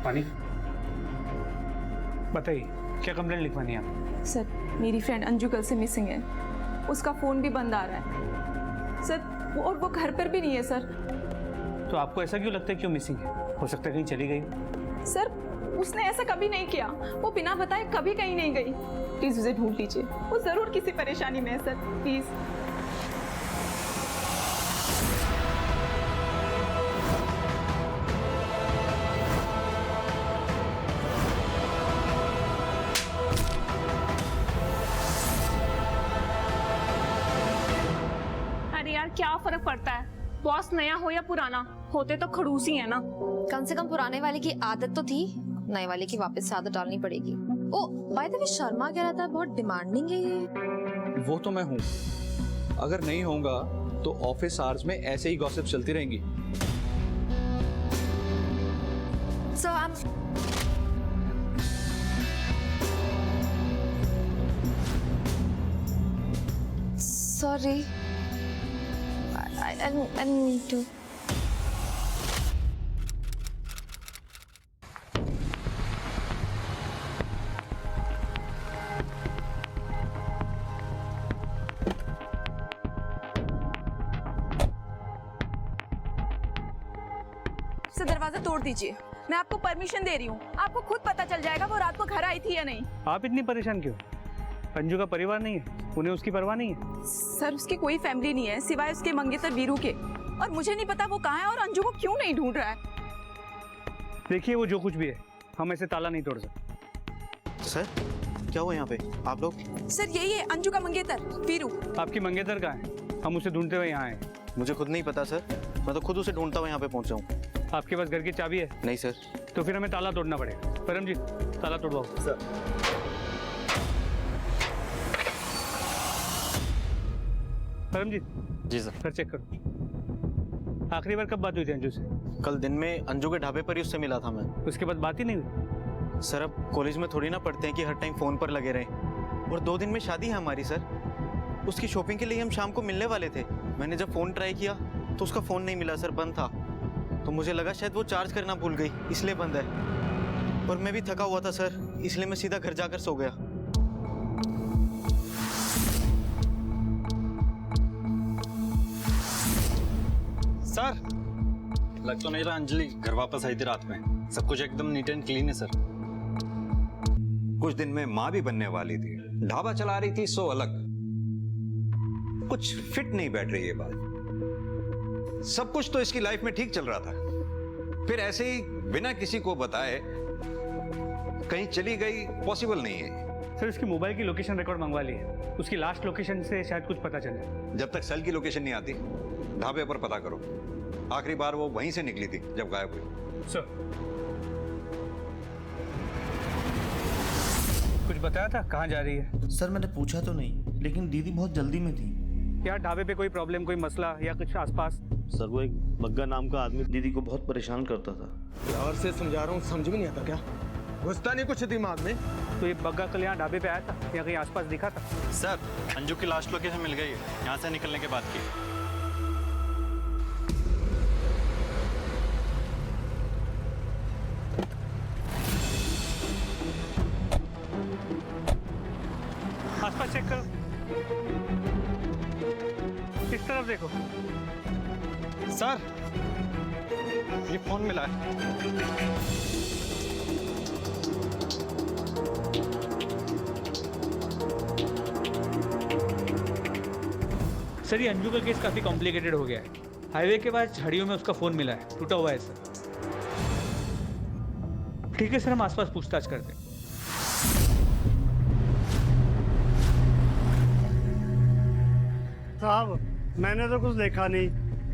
पानी बताइए, क्या कंप्लेंट लिखवानी है आप? सर, मेरी फ्रेंड अंजू कल से मिसिंग है। उसका फ़ोन भी बंद आ रहा है सर, और वो घर पर भी नहीं है सर। तो आपको ऐसा क्यों लगता है क्यों मिसिंग है? हो सकता है कहीं चली गई। सर, उसने ऐसा कभी नहीं किया। वो बिना बताए कभी कहीं नहीं गई। प्लीज़ उसे ढूंढ लीजिए, वो ज़रूर किसी परेशानी में है सर, प्लीज़। यार क्या फर्क पड़ता है, बॉस नया हो या पुराना, होते तो खड़ूस ही है ना। कम से कम पुराने वाले की आदत तो थी, नए वाले की वापस से आदत डालनी पड़ेगी। ओ बाय द वे, शर्मा कह रहा था बहुत डिमांडिंग है ये। वो तो मैं हूँ, अगर नहीं होगा तो ऑफिस आवर्स में ऐसे ही गॉसिप चलती रहेंगी। So I'm sorry. I didn't mean to. Sir, दरवाजा तोड़ दीजिए। मैं आपको परमिशन दे रही हूँ। आपको खुद पता चल जाएगा वो रात को घर आई थी या नहीं। आप इतनी परेशान क्यों? अंजू का परिवार नहीं है, उन्हें उसकी परवाह नहीं है। सर, उसकी कोई फैमिली नहीं है सिवाय उसके मंगेतर वीरू के, और मुझे नहीं पता वो कहाँ है और अंजू को क्यों नहीं ढूंढ रहा है। देखिए, वो जो कुछ भी है, हम ऐसे ताला नहीं तोड़ सकते। सर, क्या हुआ यहाँ पे? आप लोग? सर, यही है अंजू का मंगेतर वीरू। आपकी मंगेतर कहाँ है? हम उसे ढूंढते हुए यहाँ आए। मुझे खुद नहीं पता सर, मैं तो खुद उसे ढूंढता हुआ यहाँ पे पहुँचा हूँ। आपके पास घर की चाबी है? नहीं सर। तो फिर हमें ताला तोड़ना पड़ेगा। परमजीत, ताला तोड़वाओ। सर। परमजीत। जी सर। घर चेक करो। आखिरी बार कब बात हुई थी अंजू से? कल दिन में अंजू के ढाबे पर ही उससे मिला था मैं। उसके बाद बात ही नहीं हुई? सर, अब कॉलेज में थोड़ी ना पढ़ते हैं कि हर टाइम फ़ोन पर लगे रहें। और 2 दिन में शादी है हमारी सर। उसकी शॉपिंग के लिए हम शाम को मिलने वाले थे। मैंने जब फ़ोन ट्राई किया तो उसका फ़ोन नहीं मिला सर, बंद था। तो मुझे लगा शायद वो चार्ज करना भूल गई, इसलिए बंद है। और मैं भी थका हुआ था सर, इसलिए मैं सीधा घर जाकर सो गया। सर, लग तो नहीं रहा अंजलि घर वापस आई थी रात में। सब कुछ एकदम नीट एंड क्लीन है सर। कुछ दिन में माँ भी बनने वाली थी, ढाबा चला रही थी, सो अलग। कुछ फिट नहीं बैठ रही ये बात। सब कुछ तो इसकी लाइफ में ठीक चल रहा था, फिर ऐसे ही बिना किसी को बताए कहीं चली गई, पॉसिबल नहीं है। सर, उसकी मोबाइल की लोकेशन रिकॉर्ड मंगवा ली है। उसकी लास्ट लोकेशन से शायद कुछ पता चले। जब तक सेल की लोकेशन नहीं आती, ढाबे पर पता करो। आखिरी बार वो वहीं से निकली थी जब गायब हुई। सर, कुछ बताया था कहाँ जा रही है? सर, मैंने पूछा तो नहीं, लेकिन दीदी बहुत जल्दी में थी। यार, ढाबे पे कोई प्रॉब्लम, कोई मसला या कुछ आसपास? सर, वो एक बग्गा नाम का आदमी दीदी को बहुत परेशान करता था। यार से समझा रहा हूँ, समझ में नहीं आता क्या? घुसता नहीं कुछ दिमाग में। तो ये बग्गा कल यहाँ ढाबे पे आया था या कहीं आसपास दिखा था? सर, अंजू की लास्ट लोकेशन मिल गई है, यहाँ से निकलने के बाद की। आसपास चेक करो, इस तरफ देखो। सर, ये फोन मिला है। सर, ये अंजू का केस काफी कॉम्प्लिकेटेड हो गया है। हाईवे के बाद झाड़ियों में उसका फोन मिला है, टूटा हुआ है सर। ठीक है सर, हम आसपास पूछताछ करते हैं। साहब, मैंने तो कुछ देखा नहीं,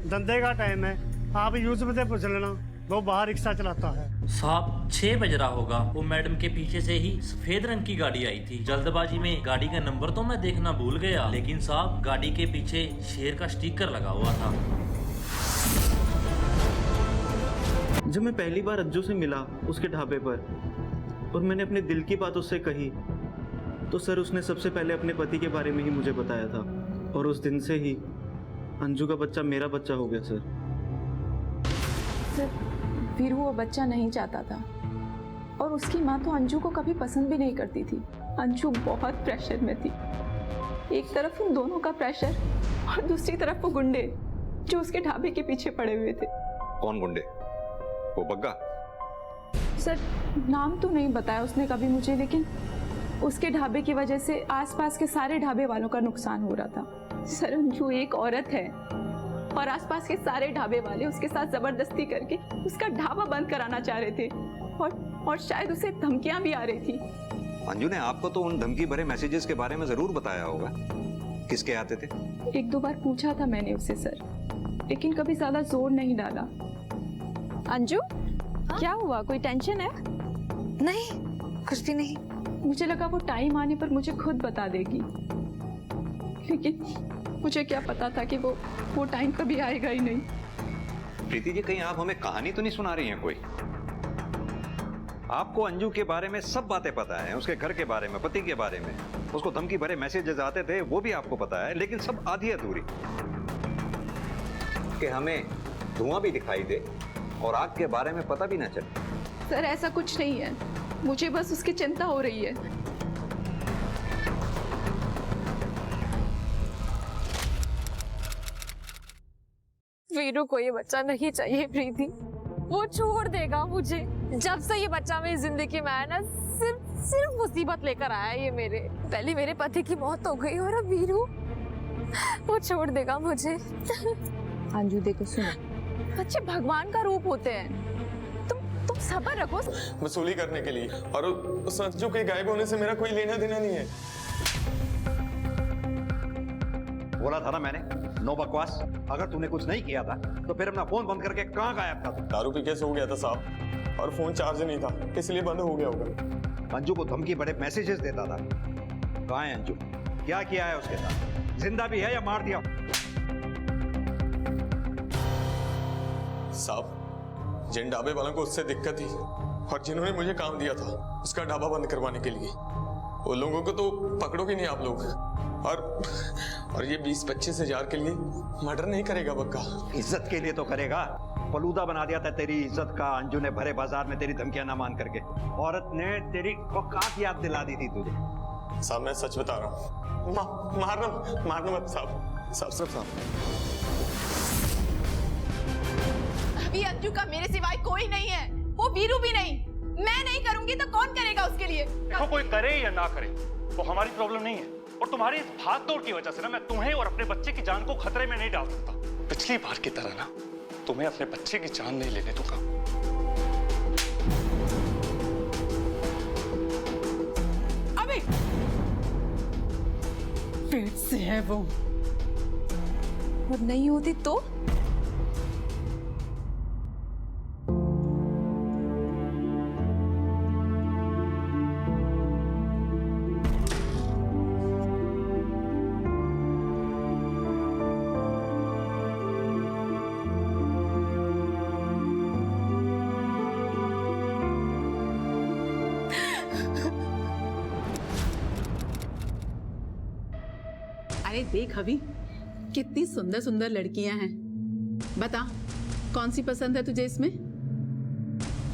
धंधे का टाइम है, आप यूसुफ से पूछ लेना, वो बाहर रिक्शा चलाता है। साहब, 6 बज रहा होगा, वो मैडम के पीछे से ही सफेद रंग की गाड़ी आई थी। जल्दबाजी में गाड़ी का नंबर तो मैं देखना भूल गया, लेकिन साहब गाड़ी के पीछे शेर का स्टिकर लगा हुआ था। जब मैं पहली बार अंजू से मिला उसके ढाबे पर और मैंने अपने दिल की बात उससे कही, तो सर उसने सबसे पहले अपने पति के बारे में ही मुझे बताया था, और उस दिन से ही अंजू का बच्चा मेरा बच्चा हो गया सर। सर वीरू वो बच्चा नहीं चाहता था, और उसकी माँ तो अंजू को कभी पसंद भी नहीं करती थी। अंजू बहुत प्रेशर में थी, एक तरफ उन दोनों का प्रेशर और दूसरी तरफ वो गुंडे जो उसके ढाबे के पीछे पड़े हुए थे। कौन गुंडे? वो बग्गा? सर नाम तो नहीं बताया उसने कभी मुझे, लेकिन उसके ढाबे की वजह से आसपास के सारे ढाबे वालों का नुकसान हो रहा था। सर अंजू एक औरत है और आसपास के सारे ढाबे वाले उसके साथ जबरदस्ती करके उसका ढाबा बंद कराना चाह रहे थे, और शायद उसे धमकियां भी आ रही थी। अंजू ने आपको तो उन धमकी भरे मैसेजेस के बारे में जरूर बताया होगा। किसके आते थे? एक दो बार पूछा था मैंने उससे सर, लेकिन कभी ज्यादा जोर नहीं डाला। अंजू क्या हुआ, कोई टेंशन है? नहीं, कुछ भी नहीं। मुझे लगा वो टाइम आने पर मुझे खुद बता देगी, लेकिन मुझे क्या पता था कि वो टाइम कभी आएगा ही नहीं। प्रीति जी, कहीं आप हमें कहानी तो नहीं सुना रही हैं कोई? आपको अंजू के बारे में सब बातें पता है, उसके घर के बारे में, पति के बारे में, उसको धमकी भरे मैसेजेस आते थे वो भी आपको पता है, लेकिन सब आधी अधूरी। कि हमें धुआं भी दिखाई दे और आग के बारे में पता भी ना चले। सर ऐसा कुछ नहीं है, मुझे बस उसकी चिंता हो रही है। वीरू को ये बच्चा नहीं चाहिए प्रीति, वो छोड़ देगा मुझे। जब से ये बच्चा मेरी जिंदगी में आया ना, सिर्फ मुसीबत लेकर आया ये मेरे। पहले मेरे पति की मौत हो गई और अब वीरू, वो छोड़ देगा मुझे। अंजू देखो सुनो, बच्चे भगवान का रूप होते हैं, तुम सब्र रखो। वसूली करने के लिए, और उस अंजू के गायब होने से मेरा कोई लेना देना नहीं है। बोला था ना मैंने, नो बकवास। अगर तूने कुछ नहीं किया था तो फिर अपना फोन बंद करके कहाँ गायब था? दारू पी के सो गया था साहब, और फोन चार्ज नहीं था, इसलिए बंद हो गया होगा। अंजू को धमकी बड़े मैसेजेस देता था। कहाँ है अंजू? क्या किया है उसके साथ? जिंदा भी है या मार दिया? साहब, जिन ढाबे वालों को उससे दिक्कत थी और जिन्होंने मुझे काम दिया था उसका ढाबा बंद करवाने के लिए, वो लोगों को तो पकड़ोगे नहीं आप लोग। और ये 20-25 हजार के लिए मर्डर नहीं करेगा बग्गा। इज्जत के लिए तो करेगा। फलूदा बना दिया था तेरी इज्जत का अंजू ने भरे बाजार में तेरी धमकियां ना मान करके। औरत ने तेरी औकात याद दिला दी थी तुझे। साहब मैं सच बता रहा हूँ, मारना मत साहब। अभी अंजू का मेरे सिवाय कोई नहीं है, वो वीरू भी नहीं। मैं नहीं करूंगी तो कौन करेगा उसके लिए? देखो, कोई करे या ना करे वो हमारी प्रॉब्लम नहीं है, और तुम्हारी इस भागदौड़ की वजह से ना मैं तुम्हें और अपने बच्चे की जान को खतरे में नहीं डाल सकता। पिछली बार की तरह ना तुम्हें अपने बच्चे की जान नहीं लेने दूंगा। अभी पेट से है वो, और नहीं होती तो? अरे देख अभी, कितनी सुंदर सुंदर लड़कियां हैं। बता कौन सी पसंद है तुझे इसमें?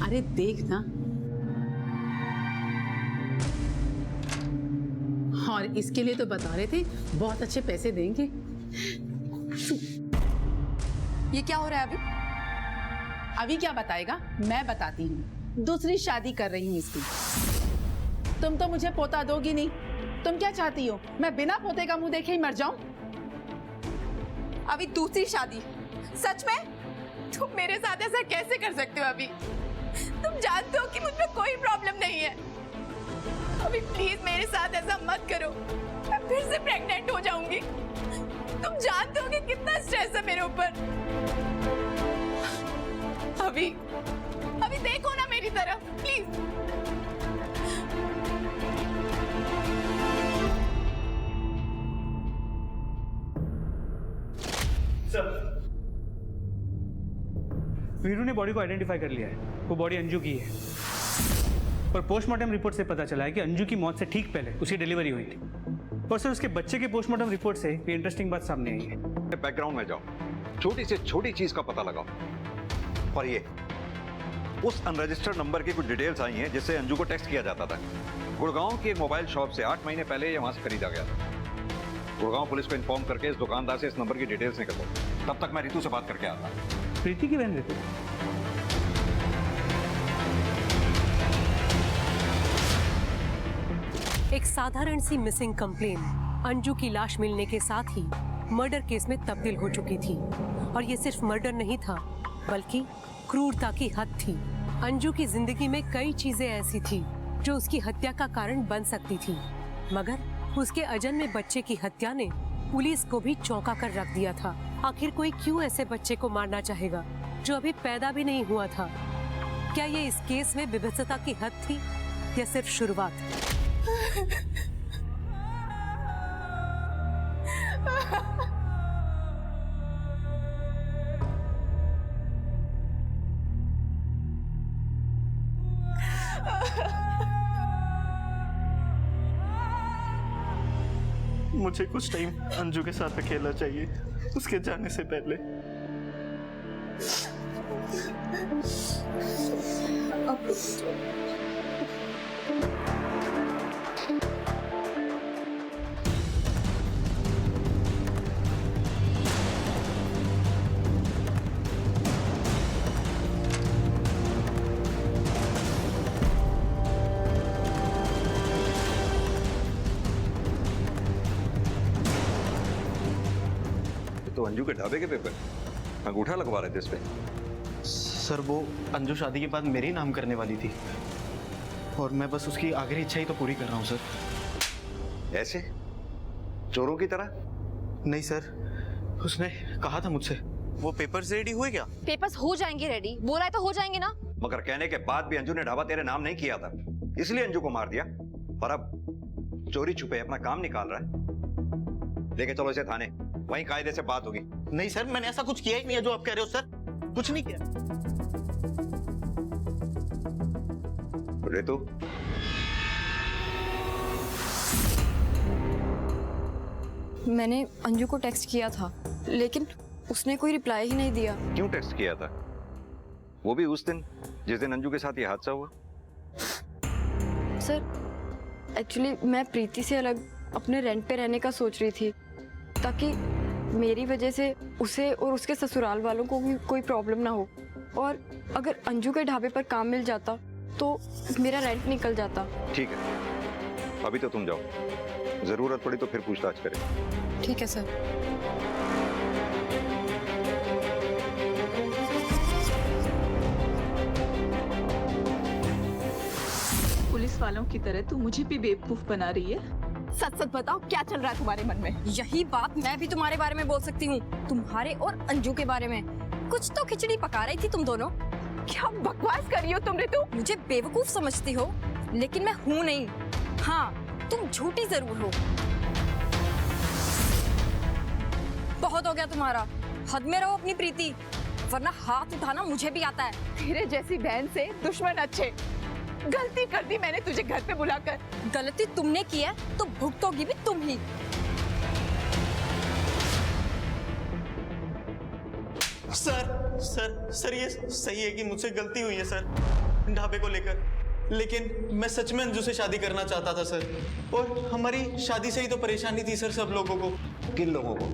अरे देख ना। और इसके लिए तो बता रहे थे बहुत अच्छे पैसे देंगे। ये क्या हो रहा है अभी? अभी क्या बताएगा, मैं बताती हूँ। दूसरी शादी कर रही हूँ इसकी। तुम तो मुझे पोता दोगी नहीं। तुम क्या चाहती हो, मैं बिना पोते का मुंह देखे ही मर जाऊं? अभी दूसरी शादी? सच में? तुम मेरे साथ ऐसा कैसे कर सकते हो अभी? तुम जानते हो कि मुझ में कोई प्रॉब्लम नहीं है। अभी प्लीज मेरे साथ ऐसा मत करो, मैं फिर से प्रेग्नेंट हो जाऊंगी। तुम जानते हो कि कितना स्ट्रेस है मेरे ऊपर। अभी देखो ना मेरी तरफ प्लीज। वीरू ने बॉडी को आइडेंटिफाई कर लिया है, वो बॉडी अंजू की है। और पोस्टमार्टम रिपोर्ट से पता चला है कि अंजू की मौत से ठीक पहले उसकी डिलीवरी हुई थी। और सर उसके बच्चे के पोस्टमार्टम रिपोर्ट से ये इंटरेस्टिंग बात सामने आई है। बैकग्राउंड में जाओ, छोटी से छोटी चीज का पता लगाओ। और ये उस अनरजिस्टर्ड नंबर की कुछ डिटेल्स आई हैं जिससे अंजू को टेक्स्ट किया जाता था। गुड़गांव की एक मोबाइल शॉप से 8 महीने पहले ये वहां से खरीदा गया था। गुड़गांव पुलिस को इन्फॉर्म करके इस दुकानदार से इस नंबर की डिटेल्स निकलो। तब तक मैं रितु से बात करके आता। प्रीति की बहन रितु? एक साधारण सी मिसिंग कंप्लेन अंजू की लाश मिलने के साथ ही मर्डर केस में तब्दील हो चुकी थी। और ये सिर्फ मर्डर नहीं था, बल्कि क्रूरता की हद थी। अंजू की जिंदगी में कई चीजें ऐसी थी जो उसकी हत्या का कारण बन सकती थी, मगर उसके अजन्मे बच्चे की हत्या ने पुलिस को भी चौंका कर रख दिया था। आखिर कोई क्यों ऐसे बच्चे को मारना चाहेगा जो अभी पैदा भी नहीं हुआ था? क्या ये इस केस में विभत्सता की हद थी या सिर्फ शुरुआत? मुझे कुछ टाइम अंजू के साथ अकेला चाहिए, उसके जाने से पहले। तो अंजू के ढाबे के पेपर अंगूठा लगवा रहे थे इस पे। सर वो अंजू शादी के बाद मेरे नाम करने वाली थी और मैं बस उसकी आखिरी इच्छा ही तो पूरी कर रहा हूँ सर। ऐसे चोरों की तरह? नहीं सर, उसने कहा था मुझसे। वो पेपर्स रेडी हुए क्या? पेपर्स हो जाएंगे रेडी, बोला है तो हो जाएंगे ना। मगर कहने के बाद भी अंजू ने ढाबा तेरे नाम नहीं किया था, इसलिए अंजू को मार दिया। और अब चोरी छुपे अपना काम निकाल रहा है। लेके चलो इसे थाने, वहीं कायदे से बात होगी। नहीं सर, मैंने ऐसा कुछ किया ही नहीं है जो आप कह रहे हो सर। कुछ नहीं किया। रितु, मैंने अंजू को टेक्स्ट किया था, लेकिन उसने कोई रिप्लाई ही नहीं दिया। क्यों टेक्स्ट किया था? वो भी उस दिन जिस दिन अंजू के साथ ये हादसा हुआ? सर, एक्चुअली मैं प्रीति से अलग अपने रेंट पे रहने का सोच रही थी, ताकि मेरी वजह से उसे और उसके ससुराल वालों को भी कोई प्रॉब्लम ना हो। और अगर अंजू के ढाबे पर काम मिल जाता तो मेरा रेंट निकल जाता। ठीक है, अभी तो तुम जाओ, जरूरत पड़ी तो फिर पूछताछ करें। ठीक है सर। पुलिस वालों की तरह तू मुझे भी बेवकूफ बना रही है। सच सच बताओ, क्या चल रहा है तुम्हारे मन में? यही बात मैं भी तुम्हारे बारे में बोल सकती हूँ, तुम्हारे और अंजू के बारे में। कुछ तो खिचड़ी पका रही थी तुम दोनों। क्या बकवास कर रही हो तुम रितु? मुझे बेवकूफ समझती हो, लेकिन मैं हूँ नहीं। हाँ, तुम झूठी जरूर हो। बहुत हो गया तुम्हारा, हद में रहो अपनी प्रीति, वरना हाथ उठाना मुझे भी आता है। तेरे जैसी बहन से दुश्मन अच्छे। गलती कर दी मैंने तुझे घर पे बुलाकर। गलती तुमने की है तो भुगतोगी भी तुम ही। सर ये सही है कि मुझसे गलती हुई है सर ढाबे को लेकर, लेकिन मैं सच में अंजू से शादी करना चाहता था सर। और हमारी शादी से ही तो परेशानी थी सर सब लोगों को। किन लोगों को?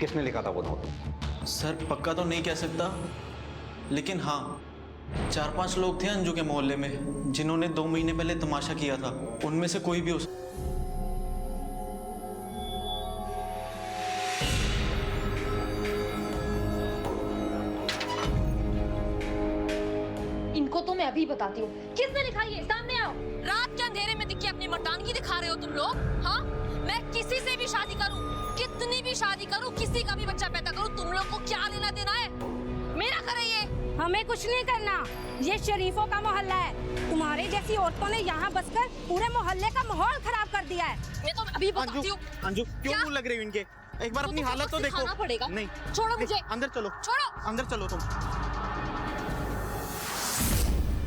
किसने लिखा था वो नोट? सर पक्का तो नहीं कह सकता, लेकिन हाँ 4-5 लोग थे अंजू के मोहल्ले में जिन्होंने 2 महीने पहले तमाशा किया था। उनमें से कोई भी हो। इनको तो मैं अभी बताती हूँ। किसने लिखा ये? सामने आओ। रात के अंधेरे में दिखी अपनी मर्दानगी दिखा रहे हो तुम लोग? हाँ, मैं किसी से भी शादी करूँ, कितनी भी शादी करूँ, किसी का भी बच्चा पैदा करूँ, तुम लोग को क्या लेना देना है? मेरा घर है ये। हमें कुछ नहीं करना, ये शरीफों का मोहल्ला है। तुम्हारे जैसी औरतों ने यहाँ बसकर पूरे मोहल्ले का माहौल खराब कर दिया है। मैं तो अभी बताती हूँ। अंजू क्यों मुंह लग रही हो इनके? एक बार अपनी हालत तो देखो। पड़ेगा। नहीं, छोड़ो मुझे। अंदर चलो। छोड़ो। अंदर चलो तुम।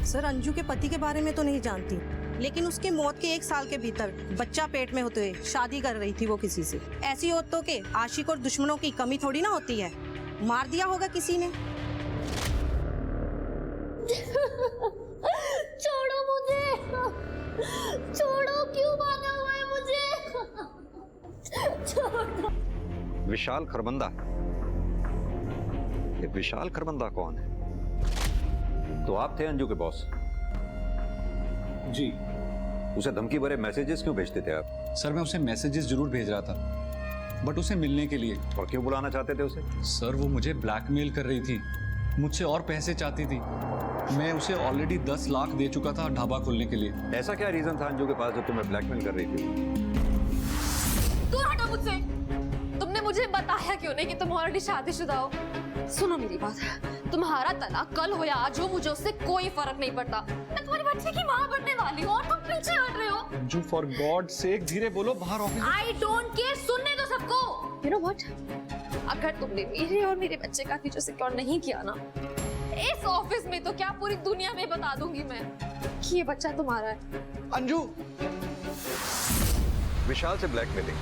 सर अंजू के पति के बारे में तो नहीं जानती, लेकिन उसकी मौत के 1 साल के भीतर बच्चा पेट में होते हुए शादी कर रही थी वो किसी से। ऐसी औरतों के आशिक और दुश्मनों की कमी थोड़ी ना होती है। मार दिया होगा किसी ने। छोड़ो मुझे, छोड़ो, क्यों मांगा हुआ है मुझे? छोड़ो। विशाल खरबंदा। ये विशाल खरबंदा कौन है? तो आप थे अंजू के बॉस? जी। उसे धमकी भरे मैसेजेस क्यों भेजते थे आप? सर मैं उसे मैसेजेस जरूर भेज रहा था, बट उसे मिलने के लिए। और क्यों बुलाना चाहते थे उसे? सर वो मुझे ब्लैकमेल कर रही थी, मुझसे और पैसे चाहती थी। मैं उसे ऑलरेडी 10 लाख दे चुका था ढाबा खोलने के लिए। ऐसा क्या रीजन था अंजू के पास जो तुम्हें ब्लैकमेल कर रही थी? दूर हटो मुझसे। तुमने मुझे बताया क्यों नहीं कि तुम ऑलरेडी शादीशुदा हो? सुनो मेरी बात, तुम्हारा तलाक कल हो या आज हो, मुझे उससे कोई फर्क नहीं पड़ता। मैं तुम्हारे बच्चे की माँ बनने वाली हूँ और तुम पीछे हट रहे हो। अंजू फॉर गॉड सेक धीरे बोलो, बाहर ऑफिस। I don't care, सुनने दो सबको। You know what? अगर तुमने मेरे और मेरे बच्चे का फ्यूचर सिक्योर नहीं किया ना, इस ऑफिस में तो क्या पूरी दुनिया में बता दूंगी मैं कि ये बच्चा तुम्हारा है। अंजू। विशाल से ब्लैकमेलिंग,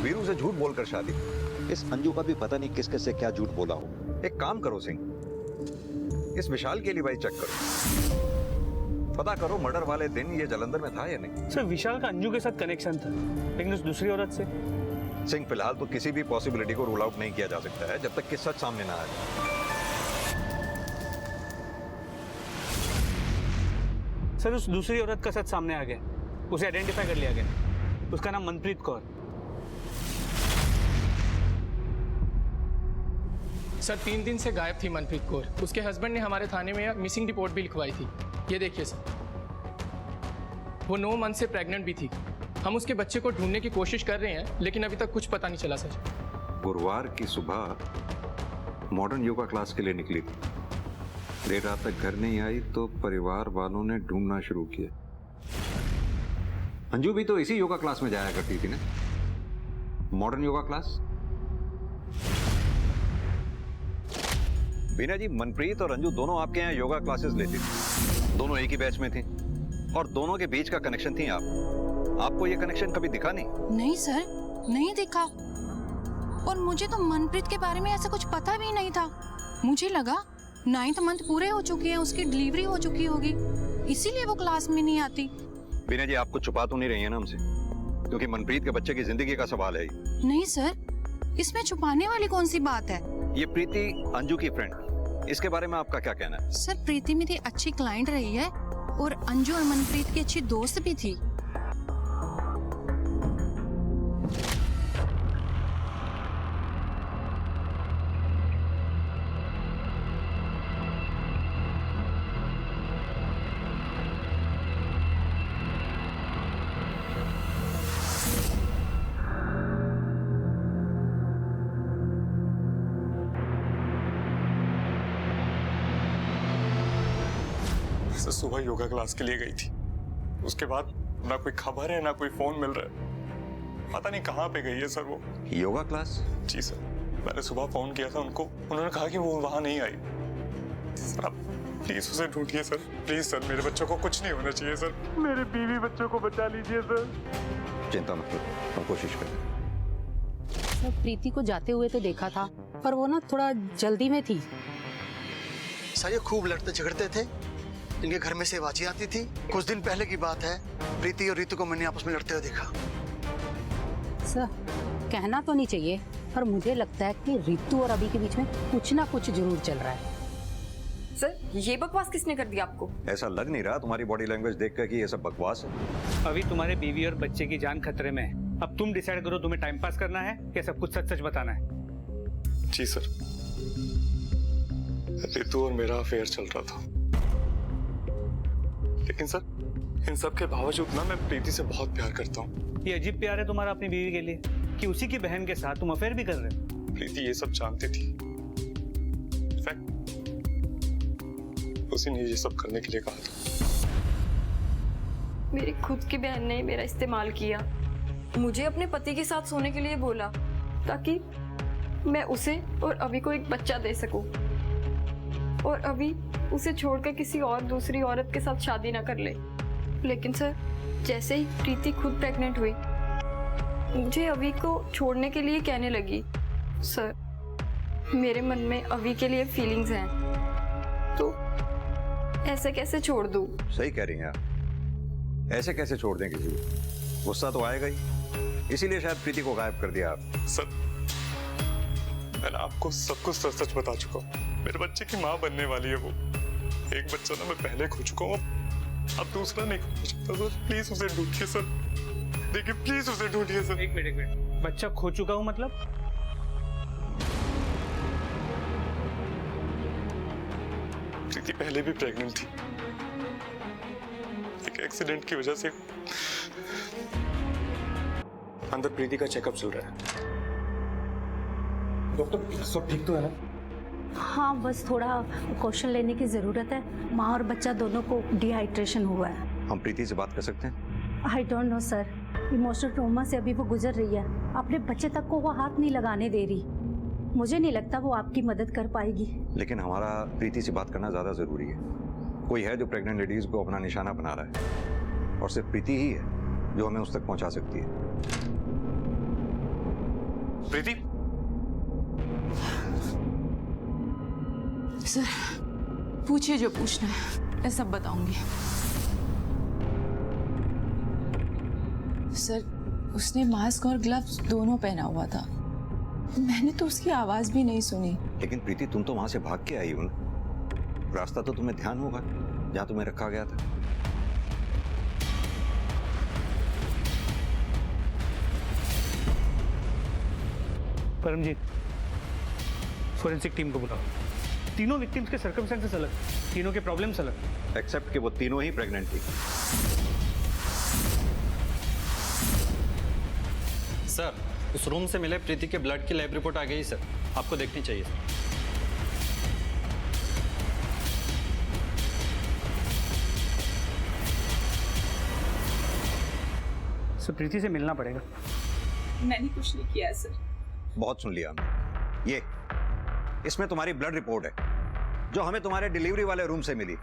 वीरू से झूठ बोलकर शादी। इस अंजू का भी पता नहीं किस किस से क्या झूठ बोला हो। एक काम करो सिंह, इस विशाल के लिए भाई चेक करो, पता करो मर्डर वाले दिन ये जलंधर में था या नहीं। सर विशाल का अंजू के साथ कनेक्शन था, लेकिन उस दूसरी औरत से। सिंह फिलहाल तो किसी भी पॉसिबिलिटी को रूल आउट नहीं किया जा सकता है जब तक कि सच सामने ना आए। सर उस दूसरी औरत का सच सामने आ गया, उसे आइडेंटिफाई कर लिया गया। उसका नाम मनप्रीत कौर। सर 3 दिन से गायब थी मनप्रीत कौर। उसके हस्बैंड ने हमारे थाने में मिसिंग रिपोर्ट भी लिखवाई थी। ये देखिए सर, वो 9 मंथ से प्रेग्नेंट भी थी। हम उसके बच्चे को ढूंढने की कोशिश कर रहे हैं, लेकिन अभी तक कुछ पता नहीं चला सर। गुरुवार की सुबह मॉडर्न योगा क्लास के लिए निकली थी। देर रात तक घर नहीं आई तो परिवार वालों ने ढूंढना शुरू किया। अंजू भी तो इसी योगा क्लास में जाया करती थी ना, मॉडर्न योगा क्लास। बीना जी, मनप्रीत और अंजू दोनों आपके यहाँ योगा क्लासेस लेती थी, दोनों एक ही बैच में थी और दोनों के बीच का कनेक्शन थी आपको ये कनेक्शन कभी दिखा नहीं? नहीं सर, नहीं दिखा। और मुझे तो मनप्रीत के बारे में ऐसा कुछ पता भी नहीं था। मुझे लगा 9th मंथ पूरे हो चुके हैं, उसकी डिलीवरी हो चुकी होगी, इसीलिए वो क्लास में नहीं आती। बीना जी, आपको छुपा तो नहीं रही है ना हमसे? क्योंकि मनप्रीत के बच्चे की जिंदगी का सवाल है। नहीं सर, इसमें छुपाने वाली कौन सी बात है? ये प्रीति अंजू की फ्रेंड, इसके बारे में आपका क्या कहना है? सर प्रीति मेरी अच्छी क्लाइंट रही है और अंजू और मनप्रीत की अच्छी दोस्त भी थी। सुबह योगा क्लास के लिए गई थी, उसके बाद ना कोई खबर है ना कोई फोन मिल रहा है। पता नहीं कहाँ पे गई है सर वो। योगा क्लास? जी सर, मैंने सुबह फोन किया था उनको, उन्होंने कहा कि वो वहां नहीं आई। सर आप प्लीज उसे ढूंढिए सर, प्लीज सर, मेरे बच्चों को कुछ नहीं होना चाहिए सर। मेरे बीवी बच्चों को बचा लीजिए सर। चिंता मत करो, हम कोशिश करें। सर प्रीति को जाते हुए तो देखा था, पर वो ना थोड़ा जल्दी में थी। सर ये खूब लड़ते झगड़ते थे, इनके घर में से आवाजें आती थी। कुछ दिन पहले की बात है, प्रीति और रीतू को मैंने आपस में लड़ते हुए देखा। सर कहना तो नहीं चाहिए, पर मुझे लगता है कि रीतू और अभी के बीच में कुछ ना कुछ जरूर चल रहा है। सर ये बकवास किसने कर दिया आपको? ऐसा लग नहीं रहा तुम्हारी बॉडी लैंग्वेज देखकर कि ये सब बकवास है। अभी तुम्हारे बीवी और बच्चे की जान खतरे में है। अब तुम डिसाइड करो, तुम्हें टाइम पास करना है या सब कुछ सच सच बताना है। जी सर, रीतू और मेरा अफेयर चल रहा था, लेकिन सर इन सब के बावजूद ना मैं प्रीति से बहुत प्यार करता हूँ। ये अजीब प्यार है तुम्हारा अपनी बीवी के लिए कि उसी की बहन के साथ तुम अफेयर भी कर रहे हो। प्रीति ये सब जानती थी, इनफैक्ट उसी ने ये सब करने के लिए कहा था। मेरी खुद की बहन ने मेरा इस्तेमाल किया, मुझे अपने पति के साथ सोने के लिए बोला ताकि मैं उसे और अभी को एक बच्चा दे सकूं। और अभी उसे छोड़कर किसी और दूसरी औरत के साथ शादी ना कर ले। लेकिन सर, जैसे ही प्रीति खुद प्रेग्नेंट हुई, मुझे अभी को छोड़ने के लिए कहने लगी। सर, मेरे मन में अभी के लिए फीलिंग्स हैं, तो ऐसे कैसे छोड़ दूं? सही कह रही हैं आप, ऐसे कैसे छोड़ दें किसी को? गुस्सा तो आएगा ही, इसीलिए शायद प्रीति को गायब कर दिया आप। सर, मैंने आपको सब कुछ सच सच बता चुका हूँ। मेरे बच्चे की माँ बनने वाली है वो। एक बच्चा ना मैं पहले खो चुका हूँ, अब दूसरा नहीं खो सकता सर। प्लीज उसे ढूंढिए सर, देखिए प्लीज उसे ढूंढिए सर। एक मिनट, बच्चा खो चुका हूँ मतलब? प्रीति पहले भी प्रेग्नेंट थी, एक एक्सीडेंट की वजह से। अंदर प्रीति का चेकअप चल रहा है। डॉक्टर, सब ठीक तो है ना? हाँ, बस थोड़ा क्वेश्चन लेने की ज़रूरत है। माँ और बच्चा दोनों को डिहाइड्रेशन हुआ है। हम प्रीति से बात कर सकते हैं? I don't know sir, emotional trauma से अभी वो गुजर रही है। अपने बच्चे तक को वो हाथ नहीं लगाने दे रही। मुझे नहीं लगता वो आपकी मदद कर पाएगी। लेकिन हमारा प्रीति से बात करना ज़्यादा ज़रूरी है। कोई है जो प्रेग्नेंट लेडीज़ को अपना निशाना बना रहा है, और सिर्फ प्रीति ही है जो हमें उस तक पहुंचा सकती है। प्रीति, सर, पूछिए जो पूछना है, मैं सब बताऊंगी। सर, उसने मास्क और ग्लव्स दोनों पहना हुआ था। मैंने तो उसकी आवाज भी नहीं सुनी। लेकिन प्रीति, तुम तो वहां से भाग के आई हो ना, रास्ता तो तुम्हें ध्यान होगा जहां तुम्हें रखा गया था। परमजीत, फोरेंसिक टीम को बुलाओ। तीनों विक्टिम्स के सर्कमस्टेंसेस अलग, तीनों के प्रॉब्लम्स अलग, एक्सेप्ट कि वो तीनों ही प्रेग्नेंट थी। सर, उस रूम से मिले प्रीति के ब्लड की लैब रिपोर्ट आ गई सर, आपको देखनी चाहिए सर। प्रीति से मिलना पड़ेगा। मैंने कुछ नहीं किया सर। बहुत सुन लिया हमने। ये इसमें तुम्हारी ब्लड रिपोर्ट है जो हमें तुम्हारे डिलीवरी वाले रूम से मिली।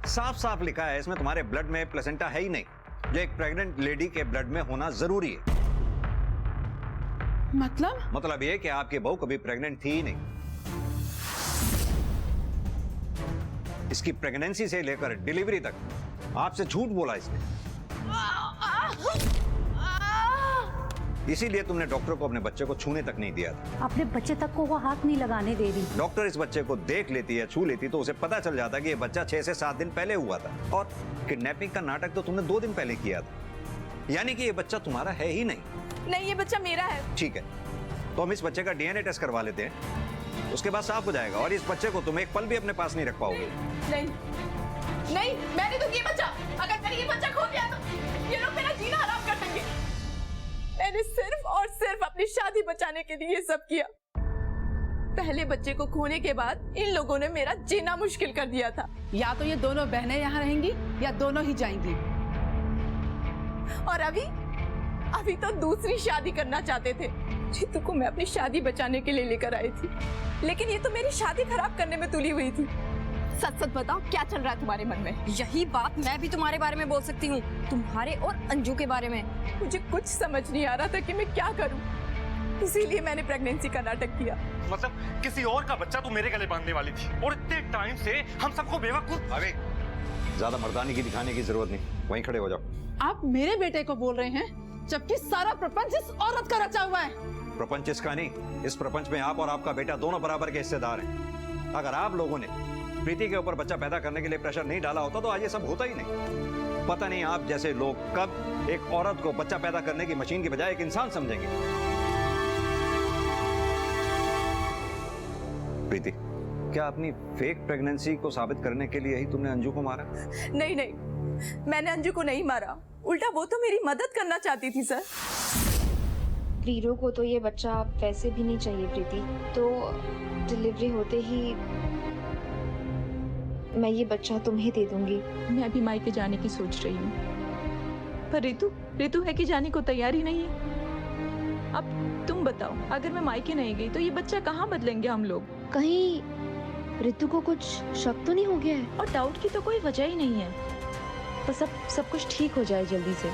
साफ साफ लिखा है इसमें तुम्हारे ब्लड में प्लेसेंटा है ही नहीं, जो एक प्रेग्नेंट लेडी के ब्लड में होना जरूरी है। मतलब ये कि आपकी बहू कभी प्रेग्नेंट थी ही नहीं। इसकी प्रेगनेंसी से लेकर डिलीवरी तक आपसे झूठ बोला इसने, इसीलिए तुमने डॉक्टर को अपने बच्चे को छूने तक नहीं दिया था। अपने बच्चे तक को वो हाथ नहीं लगाने दे रही। डॉक्टर इस बच्चे को देख लेती है, छू लेती तो उसे पता चल जाता कि ये बच्चा 6 से 7 दिन पहले हुआ था। और किडनैपिंग का नाटक तो तुमने 2 दिन पहले किया था, यानी कि ये बच्चा तुम्हारा है ही नहीं। नहीं, ये बच्चा मेरा है। ठीक है, तो हम इस बच्चे का डीएनए टेस्ट करवा लेते हैं, उसके बाद साफ हो जाएगा। और इस बच्चे को तुम एक पल भी अपने पास नहीं रख पाओगे। नहीं, नहीं, मैंने तो ये बच्चा, अगर मैंने ये बच्चा खो दिया तो ये लोग मेरा जीना हराम कर देंगे। मैंने सिर्फ और सिर्फ अपनी शादी बचाने के लिए ये सब किया। पहले बच्चे को खोने के बाद इन लोगों ने मेरा जीना मुश्किल कर दिया था। या तो ये दोनों बहनें यहाँ रहेंगी या दोनों ही जाएंगी। और अभी तो दूसरी शादी करना चाहते थे। जीतू को मैं अपनी शादी बचाने के लिए लेकर आई थी, लेकिन ये तो मेरी शादी खराब करने में तुली हुई थी। सच सच बताओ, क्या चल रहा है तुम्हारे मन में? यही बात मैं भी तुम्हारे बारे में बोल सकती हूँ, तुम्हारे और अंजू के बारे में। मुझे कुछ समझ नहीं आ रहा था कि मैं क्या करूं, इसीलिए मैंने प्रेगनेंसी का नाटक किया। मतलब किसी और का बच्चा तू मेरे गले बांधने वाली थी, और इतने टाइम से हम सबको बेवकूफ। अबे ज्यादा मर्दानी की दिखाने की जरूरत नहीं, वहीं खड़े हो जाओ। आप मेरे बेटे को बोल रहे हैं, जबकि सारा प्रपंच इस औरत का रचा हुआ है। प्रपंच इसका नहीं, इस प्रपंच में आप और आपका बेटा दोनों बराबर के हिस्सेदार हैं। अगर आप लोगों ने प्रीति के ऊपर बच्चा पैदा करने के लिए प्रेशर नहीं डाला होता तो आज ये सब होता ही नहीं। पता नहीं आप जैसे लोग कब एक औरत को बच्चा पैदा करने की मशीन की बजाय एक इंसान समझेंगे। प्रीति, क्या अपनी फेक प्रेगनेंसी को साबित करने के लिए ही तुमने अंजू को मारा? नहीं नहीं, मैंने अंजू को नहीं मारा, उल्टा वो तो मेरी मदद करना चाहती थी सर। रीरो को तो ये बच्चा वैसे भी नहीं चाहिए प्रीति, तो डिलीवरी होते ही मैं ये बच्चा तुम्हें दे दूंगी। मैं भी मायके जाने की सोच रही हूँ, पर रितु है कि जाने को तैयार ही नहीं है। अब तुम बताओ, अगर मैं मायके नहीं गई तो ये बच्चा कहाँ बदलेंगे हम लोग? कहीं रितु को कुछ शक तो नहीं हो गया है? और डाउट की तो कोई वजह ही नहीं है, बस अब सब कुछ ठीक हो जाए जल्दी से।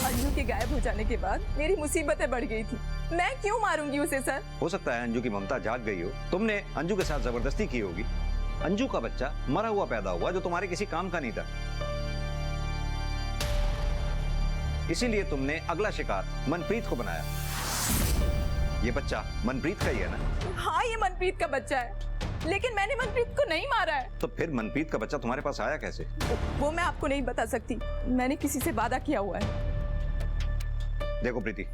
अंजू के गायब हो जाने के बाद मेरी मुसीबतें बढ़ गई थी। मैं क्यों मारूंगी उसे सर? हो सकता है अंजू की ममता जाग गई हो, तुमने अंजू के साथ जबरदस्ती की होगी। अंजू का बच्चा मरा हुआ पैदा हुआ जो तुम्हारे किसी काम का नहीं था, इसीलिए तुमने अगला शिकार मनप्रीत को बनाया। ये बच्चा मनप्रीत का ही है ना? हाँ, ये मनप्रीत का बच्चा है, लेकिन मैंने मनप्रीत को नहीं मारा है। तो फिर मनप्रीत का बच्चा तुम्हारे पास आया कैसे? वो मैं आपको नहीं बता सकती, मैंने किसी से वादा किया हुआ है। देखो प्रीति,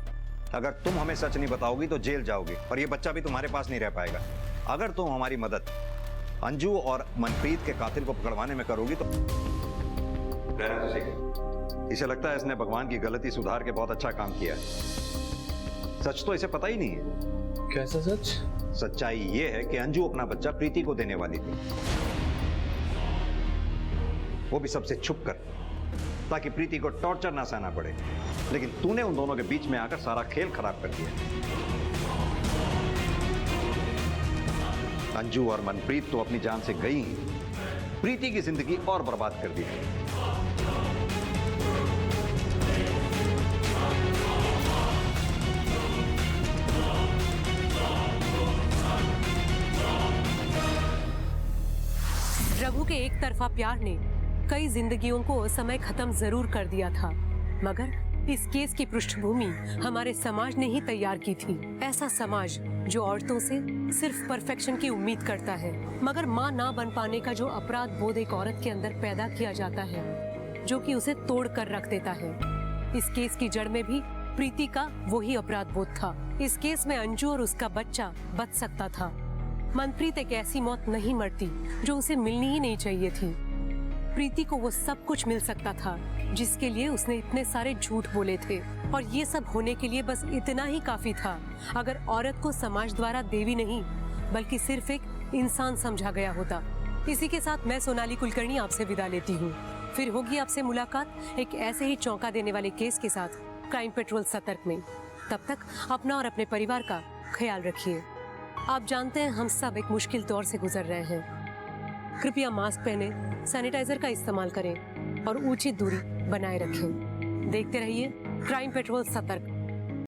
अगर तुम हमें सच नहीं बताओगी तो जेल जाओगी और ये बच्चा भी तुम्हारे पास नहीं रह पाएगा। अगर तुम हमारी मदद अंजू और मनप्रीत के कातिल को पकड़वाने में करोगी तो रहना तो सीख। इसे लगता है इसने भगवान की गलती सुधार के बहुत अच्छा काम किया है। सच तो इसे पता ही नहीं है। कैसा सच? सच्चाई ये है कि अंजू अपना बच्चा प्रीति को देने वाली थी, वो भी सबसे छुप कर, ताकि प्रीति को टॉर्चर ना सहना पड़े। लेकिन तूने उन दोनों के बीच में आकर सारा खेल खराब कर दिया। अंजू और मनप्रीत तो अपनी जान से गई ही, प्रीति की जिंदगी और बर्बाद कर दी। रघु के एक तरफा प्यार ने कई जिंदगियों को असमय खत्म जरूर कर दिया था, मगर इस केस की पृष्ठभूमि हमारे समाज ने ही तैयार की थी। ऐसा समाज जो औरतों से सिर्फ परफेक्शन की उम्मीद करता है, मगर मां ना बन पाने का जो अपराध बोध एक औरत के अंदर पैदा किया जाता है, जो कि उसे तोड़ कर रख देता है। इस केस की जड़ में भी प्रीति का वही अपराध बोध था। इस केस में अंजू और उसका बच्चा बच सकता था। मनप्रीत एक ऐसी मौत नहीं मरती जो उसे मिलनी ही नहीं चाहिए थी। प्रीति को वो सब कुछ मिल सकता था जिसके लिए उसने इतने सारे झूठ बोले थे, और ये सब होने के लिए बस इतना ही काफी था अगर औरत को समाज द्वारा देवी नहीं बल्कि सिर्फ एक इंसान समझा गया होता। इसी के साथ मैं सोनाली कुलकर्णी आपसे विदा लेती हूँ। फिर होगी आपसे मुलाकात एक ऐसे ही चौंका देने वाले केस के साथ क्राइम पेट्रोल सतर्क में। तब तक अपना और अपने परिवार का ख्याल रखिए। आप जानते हैं हम सब एक मुश्किल दौर से गुजर रहे हैं। कृपया मास्क पहने, सैनिटाइजर का इस्तेमाल करें और उचित दूरी बनाए रखें। देखते रहिए क्राइम पेट्रोल सतर्क।